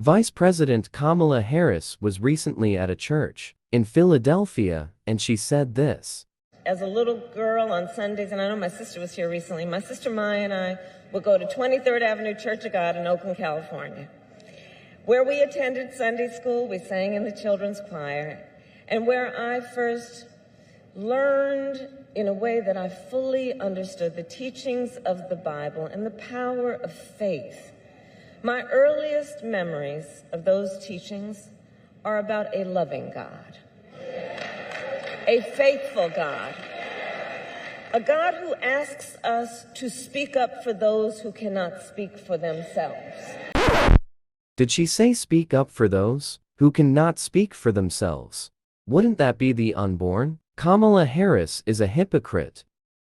Vice President Kamala Harris was recently at a church in Philadelphia, and she said this. As a little girl on Sundays, and I know my sister was here recently, my sister Maya and I would go to 23rd Avenue Church of God in Oakland, California, where we attended Sunday school, we sang in the children's choir, and where I first learned in a way that I fully understood the teachings of the Bible and the power of faith. My earliest memories of those teachings are about a loving God, a faithful God, a God who asks us to speak up for those who cannot speak for themselves. Did she say speak up for those who cannot speak for themselves? Wouldn't that be the unborn? Kamala Harris is a hypocrite.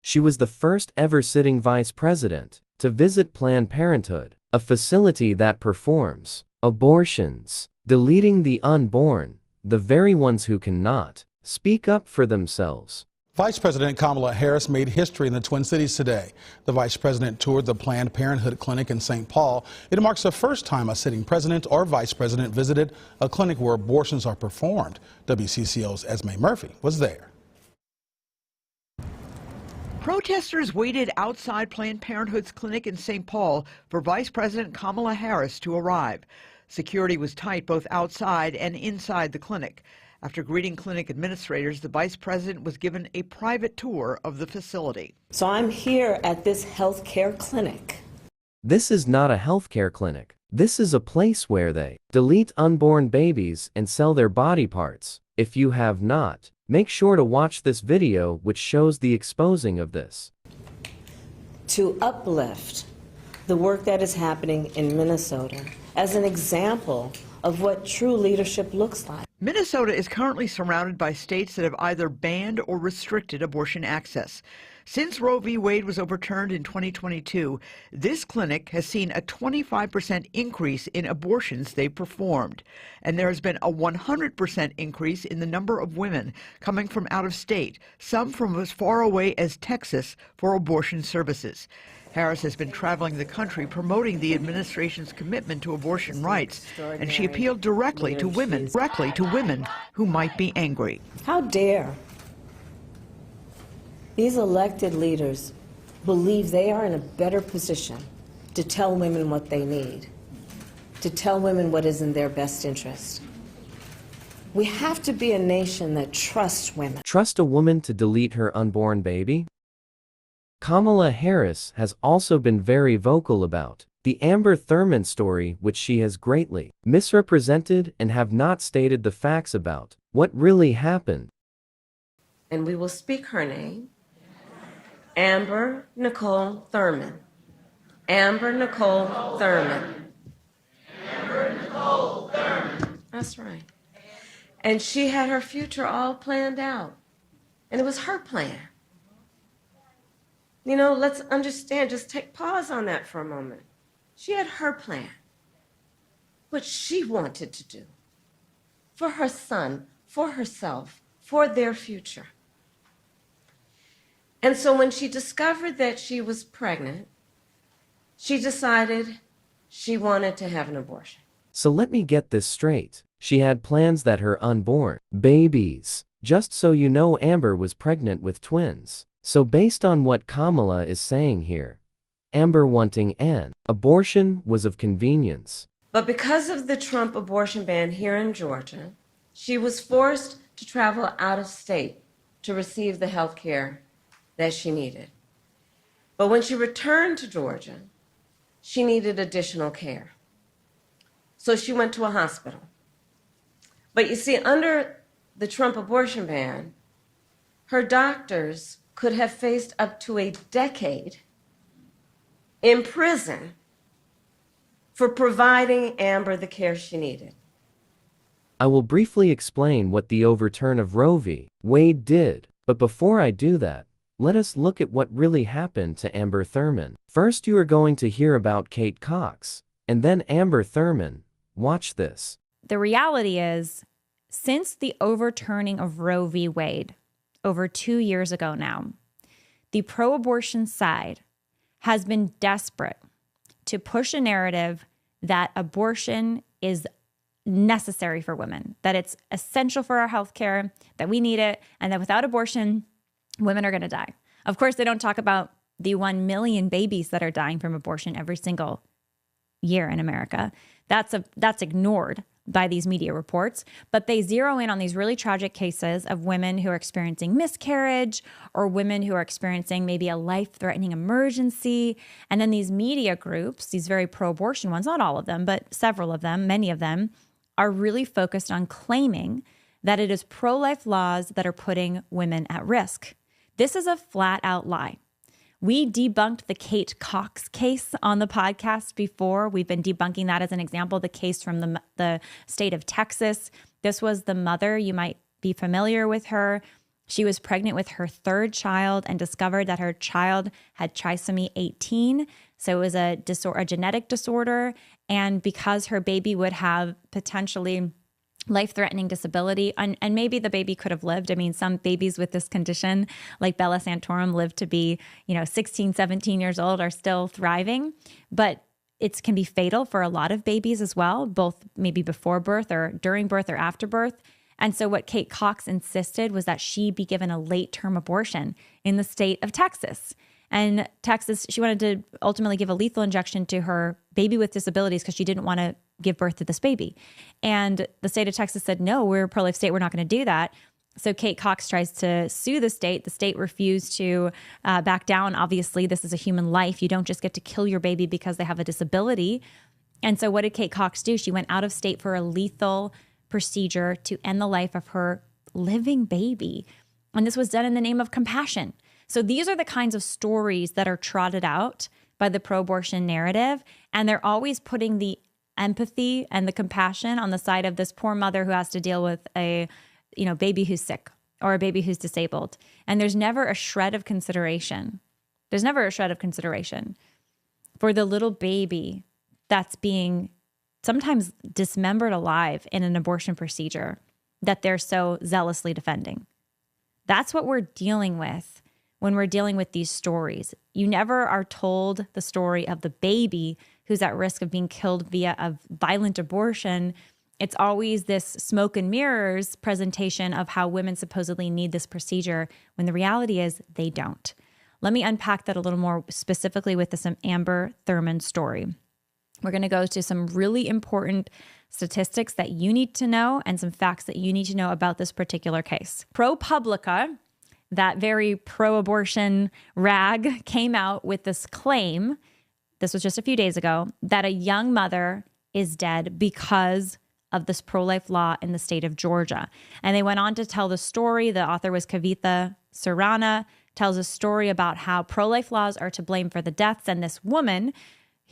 She was the first ever sitting vice president to visit Planned Parenthood, a facility that performs abortions, deleting the unborn, the very ones who cannot speak up for themselves. Vice President Kamala Harris made history in the Twin Cities today. The vice president toured the Planned Parenthood clinic in St. Paul. It marks the first time a sitting president or vice president visited a clinic where abortions are performed. WCCO's Esme Murphy was there. Protesters waited outside Planned Parenthood's clinic in St. Paul for Vice President Kamala Harris to arrive. Security was tight both outside and inside the clinic. After greeting clinic administrators, the vice president was given a private tour of the facility. So I'm here at this healthcare clinic. This is not a healthcare clinic. This is a place where they delete unborn babies and sell their body parts. If you have not, make sure to watch this video which shows the exposing of this. To uplift the work that is happening in Minnesota as an example of what true leadership looks like. Minnesota is currently surrounded by states that have either banned or restricted abortion access. Since Roe v. Wade was overturned in 2022, this clinic has seen a 25% increase in abortions they've performed. And there has been a 100% increase in the number of women coming from out of state, some from as far away as Texas, for abortion services. Harris has been traveling the country promoting the administration's commitment to abortion rights, and she appealed directly to women who might be angry. How dare these elected leaders believe they are in a better position to tell women what they need, to tell women what is in their best interest. We have to be a nation that trusts women. Trust a woman to delete her unborn baby? Kamala Harris has also been very vocal about the Amber Thurman story, which she has greatly misrepresented and have not stated the facts about what really happened. And we will speak her name, Amber Nicole Thurman. Amber Nicole Thurman. Amber Nicole Thurman. That's right. And she had her future all planned out. And it was her plan. You know, let's understand, just take pause on that for a moment. She had her plan, what she wanted to do for her son, for herself, for their future. And so when she discovered that she was pregnant, she decided she wanted to have an abortion. So let me get this straight. She had plans that her unborn babies, just so you know, Amber was pregnant with twins. So based on what Kamala is saying here, Amber wanting an abortion was of convenience. But because of the Trump abortion ban here in Georgia, she was forced to travel out of state to receive the health care that she needed. But when she returned to Georgia, she needed additional care. So she went to a hospital. But you see, under the Trump abortion ban, her doctors could have faced up to a decade in prison for providing Amber the care she needed. I will briefly explain what the overturn of Roe v. Wade did, but before I do that, let us look at what really happened to Amber Thurman. First, you are going to hear about Kate Cox, and then Amber Thurman. Watch this. The reality is, since the overturning of Roe v. Wade, over 2 years ago now, the pro-abortion side has been desperate to push a narrative that abortion is necessary for women, that it's essential for our healthcare, that we need it, and that without abortion, women are going to die. Of course, they don't talk about the 1 million babies that are dying from abortion every single year in America. That's ignored by these media reports, but they zero in on these really tragic cases of women who are experiencing miscarriage or women who are experiencing maybe a life-threatening emergency. And then these media groups, these very pro-abortion ones, not all of them, but several of them, many of them, are really focused on claiming that it is pro-life laws that are putting women at risk. This is a flat-out lie. We debunked the Kate Cox case on the podcast before. We've been debunking that as an example, the case from the state of Texas. This was the mother. You might be familiar with her. She was pregnant with her third child and discovered that her child had trisomy 18. So it was a genetic disorder. And because her baby would have potentially life-threatening disability, and maybe the baby could have lived. I mean, some babies with this condition, like Bella Santorum, live to be, 16, 17 years old, are still thriving. But it can be fatal for a lot of babies as well, both maybe before birth or during birth or after birth. And so what Kate Cox insisted was that she be given a late-term abortion in the state of Texas. And Texas, she wanted to ultimately give a lethal injection to her baby with disabilities because she didn't want to give birth to this baby. And the state of Texas said, no, we're a pro-life state. We're not going to do that. So Kate Cox tries to sue the state. The state refused to back down. Obviously, this is a human life. You don't just get to kill your baby because they have a disability. And so what did Kate Cox do? She went out of state for a lethal procedure to end the life of her living baby. And this was done in the name of compassion. So these are the kinds of stories that are trotted out by the pro-abortion narrative. And they're always putting the empathy and the compassion on the side of this poor mother who has to deal with a, baby who's sick or a baby who's disabled. And there's never a shred of consideration. There's never a shred of consideration for the little baby that's being sometimes dismembered alive in an abortion procedure that they're so zealously defending. That's what we're dealing with when we're dealing with these stories. You never are told the story of the baby who's at risk of being killed via a violent abortion. It's always this smoke and mirrors presentation of how women supposedly need this procedure, when the reality is they don't. Let me unpack that a little more specifically with this Amber Thurman story. We're going to go to some really important statistics that you need to know and some facts that you need to know about this particular case. ProPublica, that very pro-abortion rag, came out with this claim, this was just a few days ago, that a young mother is dead because of this pro-life law in the state of Georgia. And they went on to tell the story. The author was Kavitha Surana, tells a story about how pro-life laws are to blame for the deaths. And this woman,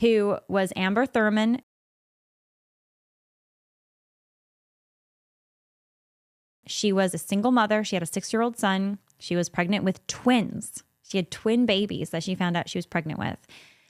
who was Amber Thurman, she was a single mother. She had a 6-year-old son. She was pregnant with twins. She had twin babies that she found out she was pregnant with.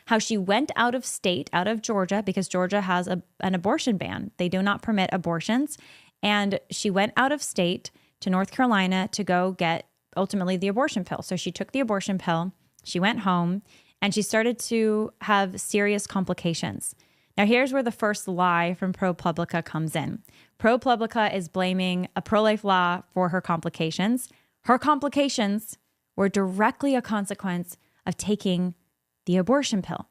How she went out of state, out of Georgia, because Georgia has an abortion ban. They do not permit abortions. And she went out of state to North Carolina to go get ultimately the abortion pill. So she took the abortion pill, she went home, and she started to have serious complications. Now, here's where the first lie from ProPublica comes in. ProPublica is blaming a pro-life law for her complications. Her complications were directly a consequence of taking the abortion pill.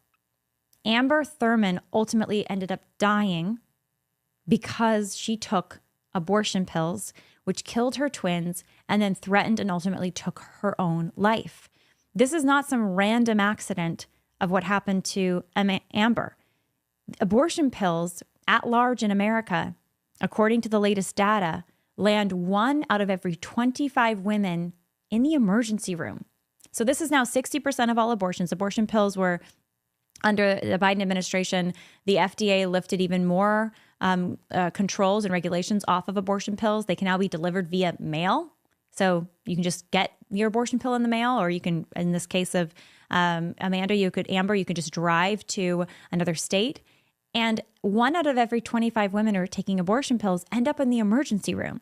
Amber Thurman ultimately ended up dying because she took abortion pills, which killed her twins and then threatened and ultimately took her own life. This is not some random accident of what happened to Amber. Abortion pills at large in America, according to the latest data, land 1 out of every 25 women in the emergency room. So this is now 60% of all abortions. Abortion pills were, under the Biden administration, the FDA lifted even more controls and regulations off of abortion pills. They can now be delivered via mail. So you can just get your abortion pill in the mail, or you can, in this case of Amber, you could just drive to another state. And 1 out of every 25 women who are taking abortion pills end up in the emergency room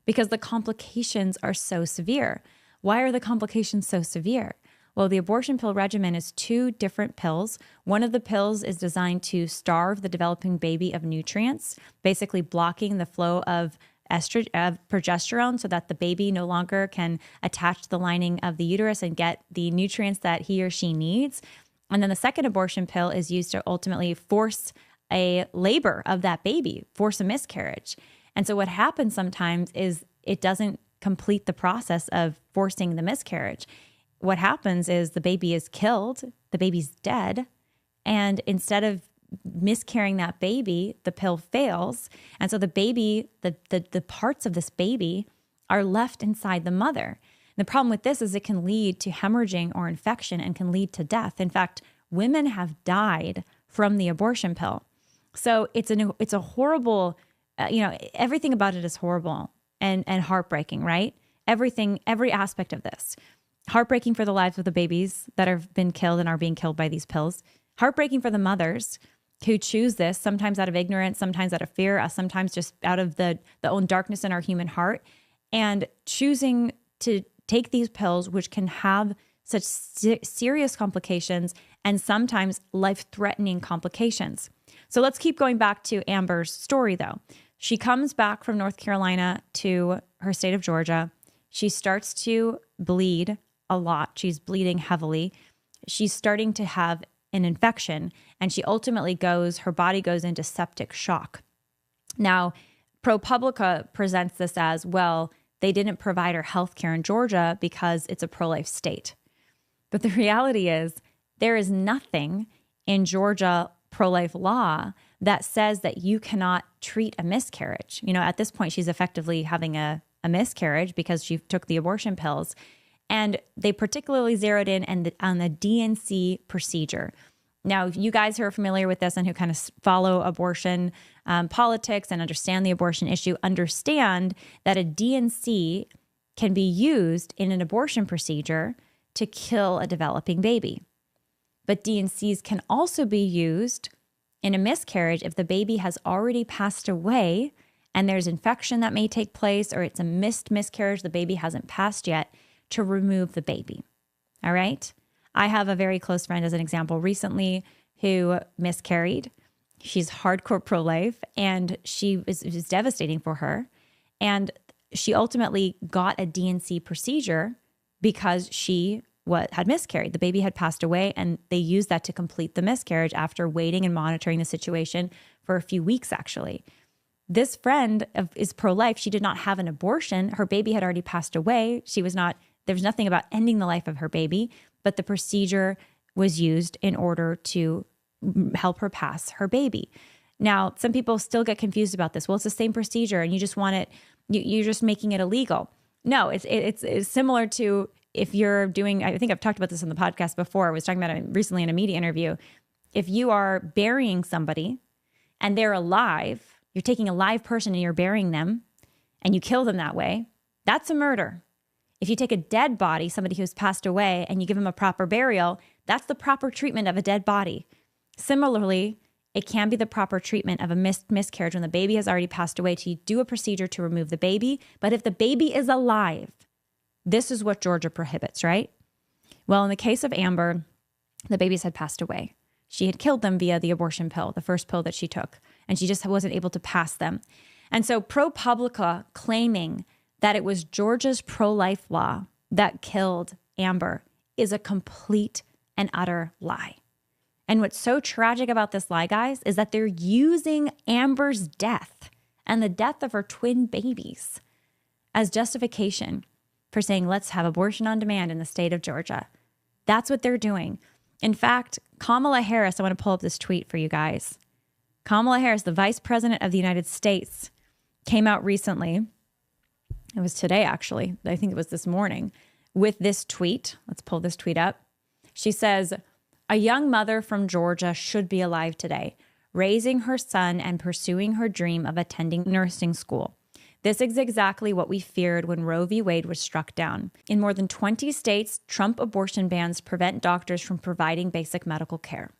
because the complications are so severe. Why are the complications so severe? Well, the abortion pill regimen is 2 different pills. One of the pills is designed to starve the developing baby of nutrients, basically blocking the flow of progesterone so that the baby no longer can attach to the lining of the uterus and get the nutrients that he or she needs. And then the second abortion pill is used to ultimately force a labor of that baby, force a miscarriage. And so what happens sometimes is it doesn't complete the process of forcing the miscarriage. What happens is the baby is killed, the baby's dead, and instead of miscarrying that baby, the pill fails. And so the baby, the parts of this baby are left inside the mother. And the problem with this is it can lead to hemorrhaging or infection and can lead to death. In fact, women have died from the abortion pill. So it's a horrible, everything about it is horrible and heartbreaking, right? Every aspect of this. Heartbreaking for the lives of the babies that have been killed and are being killed by these pills. Heartbreaking for the mothers who choose this, sometimes out of ignorance, sometimes out of fear, sometimes just out of the own darkness in our human heart, and choosing to take these pills, which can have such serious complications and sometimes life-threatening complications. So let's keep going back to Amber's story, though. She comes back from North Carolina to her state of Georgia. She starts to bleed a lot. She's bleeding heavily. She's starting to have an infection, and she ultimately her body goes into septic shock. Now, ProPublica presents this as, well, they didn't provide her health care in Georgia because it's a pro-life state. But the reality is there is nothing in Georgia pro-life law that says that you cannot treat a miscarriage. At this point, she's effectively having a miscarriage because she took the abortion pills. And they particularly zeroed in on the DNC procedure. Now, you guys who are familiar with this and who kind of follow abortion politics and understand the abortion issue, understand that a DNC can be used in an abortion procedure to kill a developing baby. But DNCs can also be used in a miscarriage if the baby has already passed away and there's infection that may take place, or it's a miscarriage, the baby hasn't passed yet, to remove the baby. All right? I have a very close friend, as an example, recently who miscarried. She's hardcore pro-life, and it was devastating for her. And she ultimately got a DNC procedure because she had miscarried. The baby had passed away, and they used that to complete the miscarriage after waiting and monitoring the situation for a few weeks, actually. This friend is pro-life. She did not have an abortion. Her baby had already passed away. There was nothing about ending the life of her baby, but the procedure was used in order to help her pass her baby. Now, some people still get confused about this. Well, it's the same procedure and you just want it, you're just making it illegal. No, it's similar to if you're doing, I think I've talked about this on the podcast before. I was talking about it recently in a media interview. If you are burying somebody and they're alive, you're taking a live person and you're burying them and you kill them that way, that's a murder. If you take a dead body, somebody who's passed away, and you give them a proper burial, that's the proper treatment of a dead body. Similarly, it can be the proper treatment of a miscarriage when the baby has already passed away to do a procedure to remove the baby. But if the baby is alive, this is what Georgia prohibits, right? Well, in the case of Amber, the babies had passed away. She had killed them via the abortion pill, the first pill that she took, and she just wasn't able to pass them. And so ProPublica claiming that it was Georgia's pro-life law that killed Amber is a complete and utter lie. And what's so tragic about this lie, guys, is that they're using Amber's death and the death of her twin babies as justification for saying, let's have abortion on demand in the state of Georgia. That's what they're doing. In fact, Kamala Harris, I want to pull up this tweet for you guys. Kamala Harris, the Vice President of the United States, came out recently. It was today, actually. I think it was this morning, with this tweet. Let's pull this tweet up. She says, a young mother from Georgia should be alive today, raising her son and pursuing her dream of attending nursing school. This is exactly what we feared when Roe v. Wade was struck down. In more than 20 states, Trump abortion bans prevent doctors from providing basic medical care.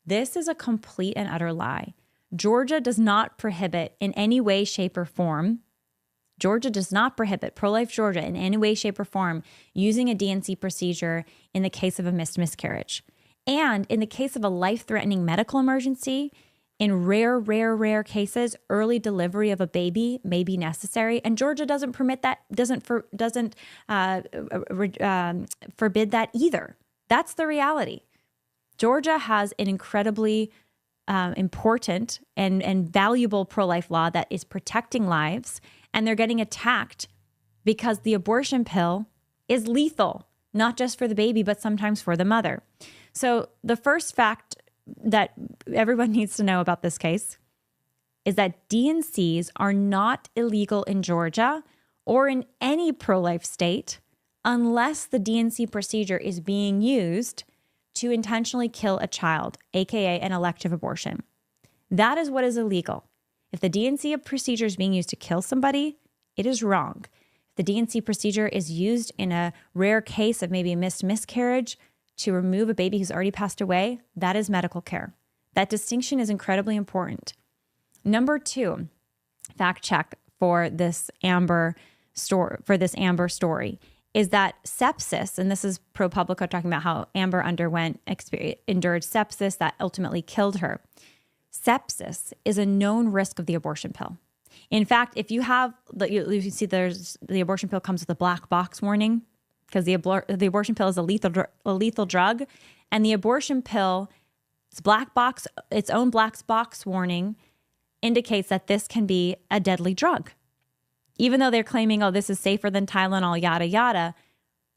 This is a complete and utter lie. Georgia does not prohibit in any way, shape, or form Georgia does not prohibit, pro-life Georgia, in any way, shape, or form using a DNC procedure in the case of a missed miscarriage. And in the case of a life-threatening medical emergency, in rare cases, early delivery of a baby may be necessary, and Georgia doesn't permit that, doesn't forbid that either. That's the reality. Georgia has an incredibly important and valuable pro-life law that is protecting lives, and they're getting attacked because the abortion pill is lethal, not just for the baby, but sometimes for the mother. So the first fact that everyone needs to know about this case is that DNCs are not illegal in Georgia or in any pro-life state unless the DNC procedure is being used to intentionally kill a child, aka an elective abortion. That is what is illegal. If the DNC procedure is being used to kill somebody, it is wrong. If the DNC procedure is used in a rare case of maybe a missed miscarriage to remove a baby who's already passed away, that is medical care. That distinction is incredibly important. Number two, fact check for this Amber story is that sepsis, and this is ProPublica talking about how Amber endured sepsis that ultimately killed her. Sepsis is a known risk of the abortion pill. In fact, if you have, you see the abortion pill comes with a black box warning, because the abortion pill is a lethal drug, and the abortion pill, its own black box warning indicates that this can be a deadly drug. Even though they're claiming, oh, this is safer than Tylenol, yada, yada.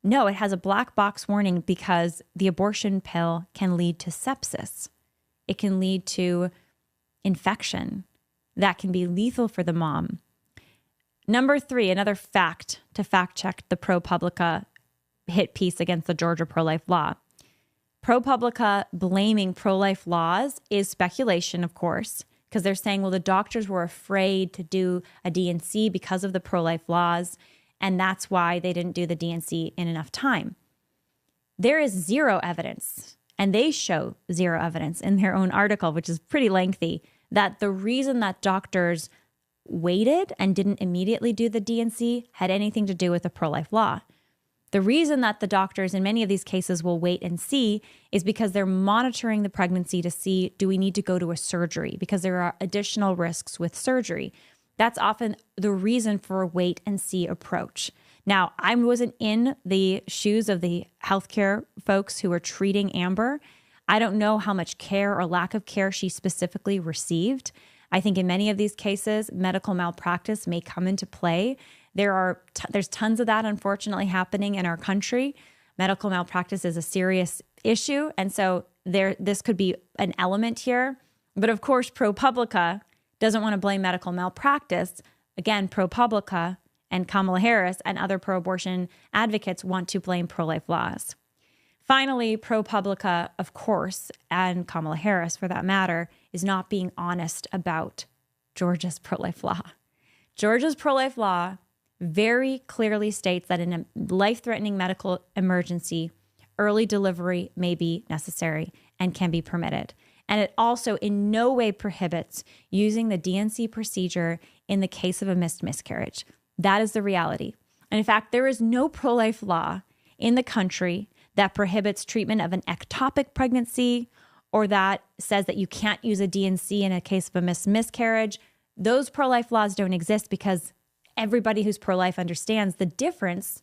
No, it has a black box warning because the abortion pill can lead to sepsis. It can lead to infection that can be lethal for the mom. Number three, another fact to fact check the ProPublica hit piece against the Georgia pro-life law. ProPublica blaming pro-life laws is speculation, of course, because they're saying, well, the doctors were afraid to do a DNC because of the pro-life laws, and that's why they didn't do the DNC in enough time. There is zero evidence, and they show zero evidence in their own article, which is pretty lengthy, that the reason that doctors waited and didn't immediately do the DNC had anything to do with the pro-life law. The reason that the doctors in many of these cases will wait and see is because they're monitoring the pregnancy to see, do we need to go to a surgery? Because there are additional risks with surgery. That's often the reason for a wait and see approach. Now, I wasn't in the shoes of the healthcare folks who were treating Amber. I don't know how much care or lack of care she specifically received. I think in many of these cases, medical malpractice may come into play. There's tons of that, unfortunately, happening in our country. Medical malpractice is a serious issue, and so this could be an element here. But of course, ProPublica doesn't want to blame medical malpractice. Again, ProPublica and Kamala Harris and other pro-abortion advocates want to blame pro-life laws. Finally, ProPublica, of course, and Kamala Harris, for that matter, is not being honest about Georgia's pro-life law. Georgia's pro-life law very clearly states that in a life-threatening medical emergency, early delivery may be necessary and can be permitted. And it also in no way prohibits using the DNC procedure in the case of a missed miscarriage. That is the reality. And in fact, there is no pro-life law in the country that prohibits treatment of an ectopic pregnancy or that says that you can't use a DNC in a case of a missed miscarriage. Those pro-life laws don't exist because everybody who's pro-life understands the difference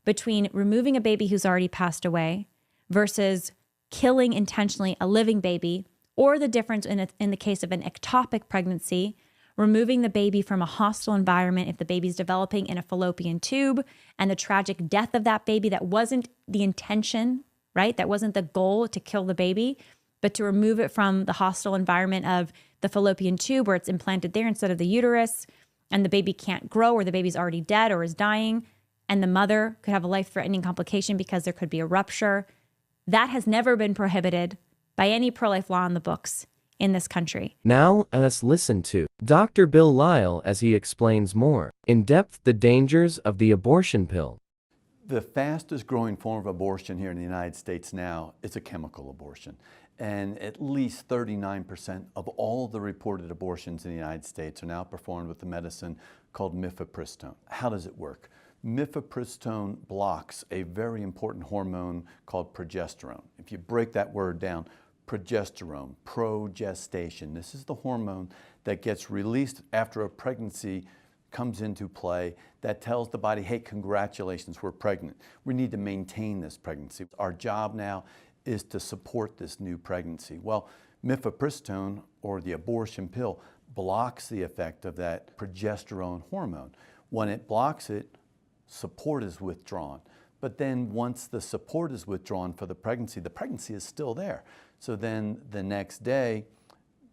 between removing a baby who's already passed away versus killing intentionally a living baby, or the difference in the case of an ectopic pregnancy, removing the baby from a hostile environment if the baby's developing in a fallopian tube, and the tragic death of that baby that wasn't the intention, right? That wasn't the goal to kill the baby, but to remove it from the hostile environment of the fallopian tube where it's implanted there instead of the uterus, and the baby can't grow, or the baby's already dead or is dying, and the mother could have a life-threatening complication because there could be a rupture. That has never been prohibited by any pro-life law in the books in this country. Now, let's listen to Dr. Bill Lyle as he explains more in depth the dangers of the abortion pill. The fastest growing form of abortion here in the United States now is a chemical abortion. And at least 39% of all the reported abortions in the United States are now performed with a medicine called mifepristone. How does it work? Mifepristone blocks a very important hormone called progesterone. If you break that word down, progesterone, progestation, this is the hormone that gets released after a pregnancy comes into play that tells the body, hey, congratulations, we're pregnant. We need to maintain this pregnancy. Our job now is to support this new pregnancy. Well, mifepristone, or the abortion pill, blocks the effect of that progesterone hormone. When it blocks it, support is withdrawn. But then once the support is withdrawn for the pregnancy is still there. So then the next day,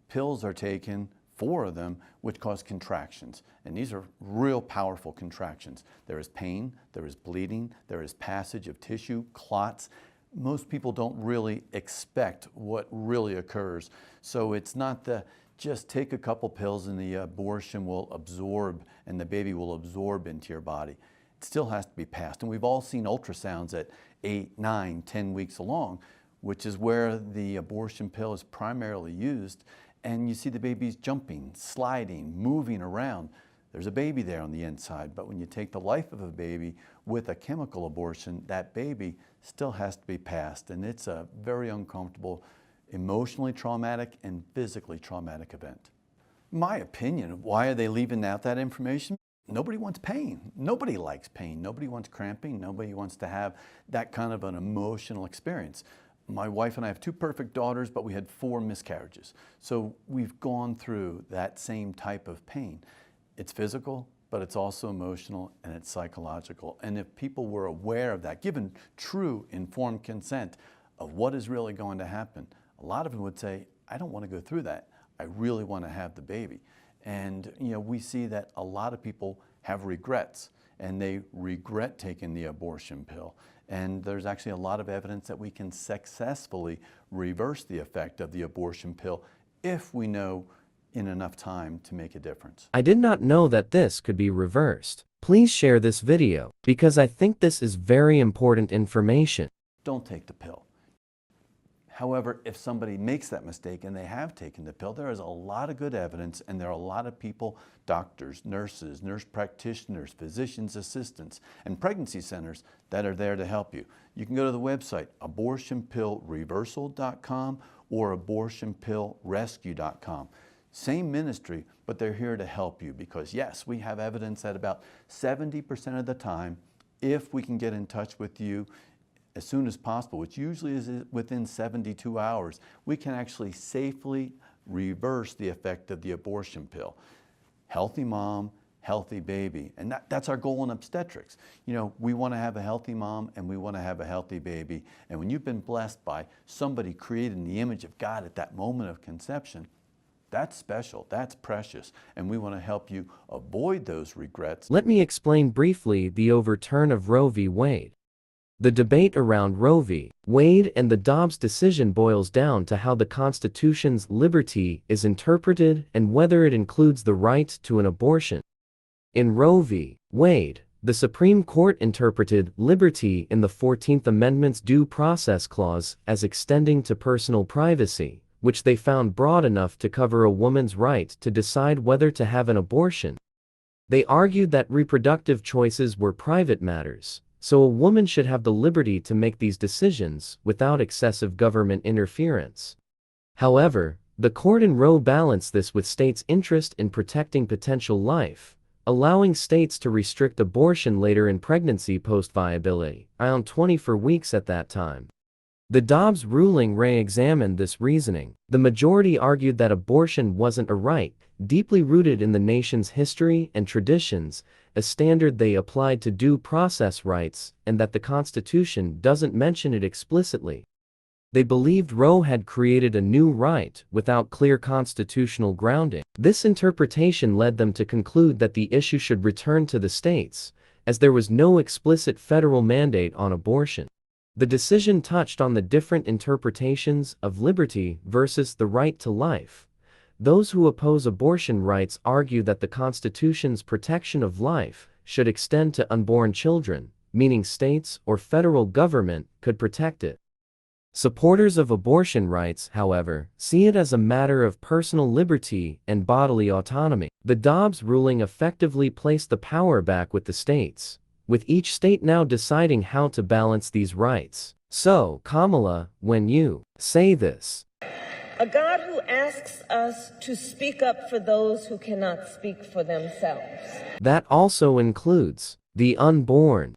pills are taken, 4 of them, which cause contractions. And these are real powerful contractions. There is pain, there is bleeding, there is passage of tissue, clots. Most people don't really expect what really occurs. So it's not the just take a couple pills and the abortion will absorb and the baby will absorb into your body. It still has to be passed. And we've all seen ultrasounds at 8, 9, 10 weeks along, which is where the abortion pill is primarily used. And you see the babies jumping, sliding, moving around. There's a baby there on the inside, but when you take the life of a baby with a chemical abortion, that baby still has to be passed. And it's a very uncomfortable, emotionally traumatic and physically traumatic event. My opinion, why are they leaving out that information? Nobody wants pain. Nobody likes pain. Nobody wants cramping. Nobody wants to have that kind of an emotional experience. My wife and I have 2 perfect daughters, but we had 4 miscarriages. So we've gone through that same type of pain. It's physical, but it's also emotional and it's psychological. And if people were aware of that, given true informed consent of what is really going to happen, a lot of them would say, I don't want to go through that. I really want to have the baby. And we see that a lot of people have regrets and they regret taking the abortion pill. And there's actually a lot of evidence that we can successfully reverse the effect of the abortion pill if we know in enough time to make a difference. I did not know that this could be reversed. Please share this video, because I think this is very important information. Don't take the pill. However, if somebody makes that mistake and they have taken the pill, there is a lot of good evidence, and there are a lot of people, doctors, nurses, nurse practitioners, physicians' assistants, and pregnancy centers that are there to help you. You can go to the website abortionpillreversal.com or abortionpillrescue.com. Same ministry, but they're here to help you because yes, we have evidence that about 70% of the time, if we can get in touch with you as soon as possible, which usually is within 72 hours, we can actually safely reverse the effect of the abortion pill. Healthy mom, healthy baby. And that's our goal in obstetrics. We want to have a healthy mom and we want to have a healthy baby. And when you've been blessed by somebody created in the image of God at that moment of conception, that's special, that's precious, and we want to help you avoid those regrets. Let me explain briefly the overturn of Roe v. Wade. The debate around Roe v. Wade and the Dobbs decision boils down to how the Constitution's liberty is interpreted and whether it includes the right to an abortion. In Roe v. Wade, the Supreme Court interpreted liberty in the 14th Amendment's Due Process Clause as extending to personal privacy, which they found broad enough to cover a woman's right to decide whether to have an abortion. They argued that reproductive choices were private matters, so a woman should have the liberty to make these decisions without excessive government interference. However, the court in Roe balanced this with states' interest in protecting potential life, allowing states to restrict abortion later in pregnancy post-viability, around 24 weeks at that time. The Dobbs ruling re-examined this reasoning. The majority argued that abortion wasn't a right, deeply rooted in the nation's history and traditions, a standard they applied to due process rights, and that the Constitution doesn't mention it explicitly. They believed Roe had created a new right without clear constitutional grounding. This interpretation led them to conclude that the issue should return to the states, as there was no explicit federal mandate on abortion. The decision touched on the different interpretations of liberty versus the right to life. Those who oppose abortion rights argue that the Constitution's protection of life should extend to unborn children, meaning states or federal government could protect it. Supporters of abortion rights, however, see it as a matter of personal liberty and bodily autonomy. The Dobbs ruling effectively placed the power back with the states, with each state now deciding how to balance these rights. So, Kamala, when you say this, a God who asks us to speak up for those who cannot speak for themselves. that also includes the unborn.